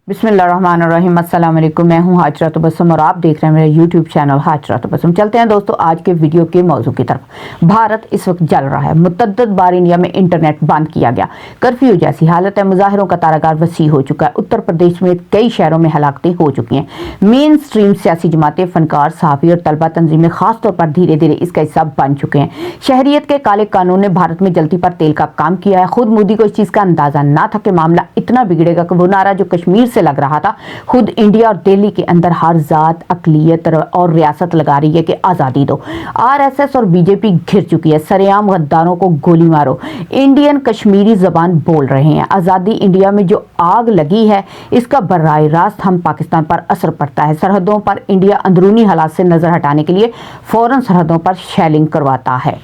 बिस्मिल्लाहिर्रहमानिर्रहीम। अस्सलाम वालेकुम। मैं हूं हाजरा तबस्सुम और आप देख रहे हैं मेरा यूट्यूब चैनल हाजरा तबस्सुम। चलते हैं दोस्तों आज के वीडियो के मौजू की तरफ। भारत इस वक्त जल रहा है। मुतअद्दिद बार इंडिया में इंटरनेट बंद किया गया, कर्फ्यू जैसी हालत है, मुजाहिरों का तारागार वसी हो चुका है। उत्तर प्रदेश में कई शहरों में हलाकतें हो चुकी हैं। मेन स्ट्रीम सियासी जमातें, फनकार, सहाफ़ी और तलबा तंजीमें खासतौर पर धीरे धीरे इसका हिस्सा बन चुके हैं। शहरियत के काले कानून ने भारत में जलती पर तेल का काम किया है। खुद मोदी को इस चीज का अंदाजा ना था कि मामला इतना बिगड़ेगा कि वो नारा जो कश्मीर से लग रहा था खुद इंडिया और दिल्ली के अंदर हर जात, अकलियत और रियासत लगा रही है कि आजादी दो। आरएसएस और बीजेपी घिर चुकी है। सरेआम गद्दारों को गोली मारो। इंडियन कश्मीरी जबान बोल रहे हैं। आजादी इंडिया में जो आग लगी है इसका बर्राह रास्त हम पाकिस्तान पर असर पड़ता है। सरहदों पर इंडिया अंदरूनी हालात से नजर हटाने के लिए फौरन सरहदों पर शेलिंग करवाता है।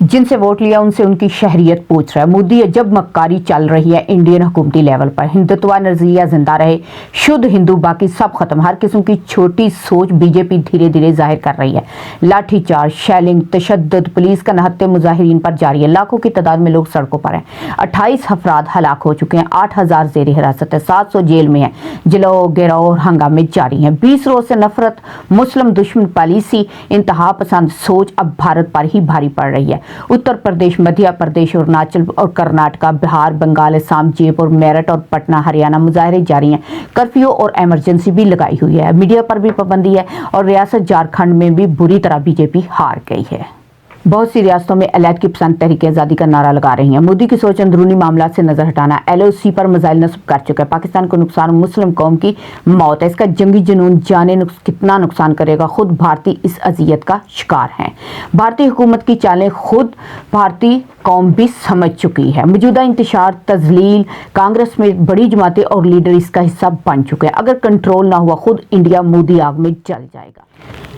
जिनसे वोट लिया उनसे उनकी शहरियत पूछ रहा है। मोदी जब मक्कारी चल रही है इंडियन हुकूमती लेवल पर, हिंदुत्व नजरिया जिंदा रहे, शुद्ध हिंदू बाकी सब खत्म, हर किस्म की छोटी सोच बीजेपी धीरे धीरे जाहिर कर रही है। लाठीचार्ज, शेलिंग, तशद्दुद, पुलिस का नहत्ते मुजाहिरीन पर जारी है। लाखों की तादाद में लोग सड़कों पर हैं। 28 अफराद हलाक हो चुके हैं। 8000 जेर हिरासत है। 700 जेल में है। जलो गिरोह और हंगामे जारी हैं। 20 रोज से नफरत, मुस्लिम दुश्मन पॉलिसी, इंतहा पसंद सोच अब भारत पर ही भारी पड़ रही है। उत्तर प्रदेश, मध्य प्रदेश, अरुणाचल और कर्नाटक, बिहार, बंगाल, असम, जयपुर, मेरठ और पटना, हरियाणा मुजाहरे जारी हैं। कर्फ्यू और इमरजेंसी भी लगाई हुई है। मीडिया पर भी पाबंदी है और रियासत झारखंड में भी बुरी तरह बीजेपी हार गई है। बहुत सी रियासतों में अलग की पसंद तहरीक आज़ादी का नारा लगा रही हैं। मोदी की सोच अंदरूनी मामला से नजर हटाना। एलओसी पर मिसाइल नस्ब कर चुका है। पाकिस्तान को नुकसान, मुस्लिम कौम की मौत है। इसका जंगी जुनून जाने कितना नुकसान करेगा। खुद भारतीय इस अजियत का शिकार हैं। भारतीय हुकूमत की चालें खुद भारतीय कौम भी समझ चुकी है। मौजूदा इंतशार, तजलील, कांग्रेस में बड़ी जमातें और लीडर इसका हिस्सा बन चुके हैं। अगर कंट्रोल ना हुआ खुद इंडिया मोदी आग में जल जाएगा।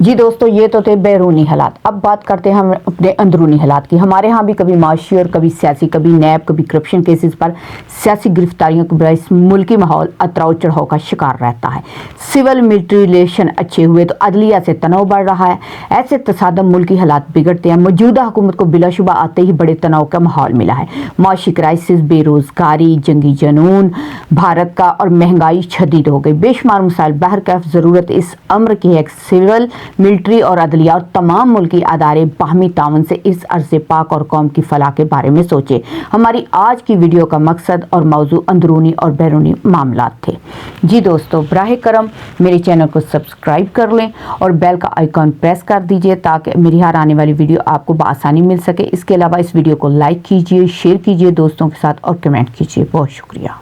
जी दोस्तों, ये तो थे बैरूनी हालात। अब बात करते हैं हम अपने अंदरूनी हालात की। हमारे यहाँ भी कभी माशी और कभी सियासी, कभी नैब, कभी करप्शन केसेस पर सियासी गिरफ्तारियों के बजाय मुल्की माहौल अतराव चढ़ाव का शिकार रहता है। सिविल मिलिट्री रिलेशन अच्छे हुए तो अदलिया से तनाव बढ़ रहा है। ऐसे तसादम मुल्की हालात बिगड़ते हैं। मौजूदा हुकूमत को बिलाशुबा आते ही बड़े तनाव का माहौल मिला है। माशी क्राइसिस, बेरोजगारी, जंगी जुनून भारत का और महंगाई शदीद हो गई। बेशुमार मसाइल बाहर कैफ जरूरत इस अम्र की है। सिविल, मिलिट्री और अदलिया और तमाम मुल्की अदारे बाहमी तावन से इस अर्ज़े पाक और कौम की फलाह के बारे में सोचे। हमारी आज की वीडियो का मकसद और मौजू अंदरूनी और बैरूनी मामलात थे। जी दोस्तों, बराह करम मेरे चैनल को सब्सक्राइब कर लें और बेल का आइकॉन प्रेस कर दीजिए ताकि मेरी हर आने वाली वीडियो आपको बआसानी मिल सके। इसके अलावा इस वीडियो को लाइक कीजिए, शेयर कीजिए दोस्तों के साथ और कमेंट कीजिए। बहुत शुक्रिया।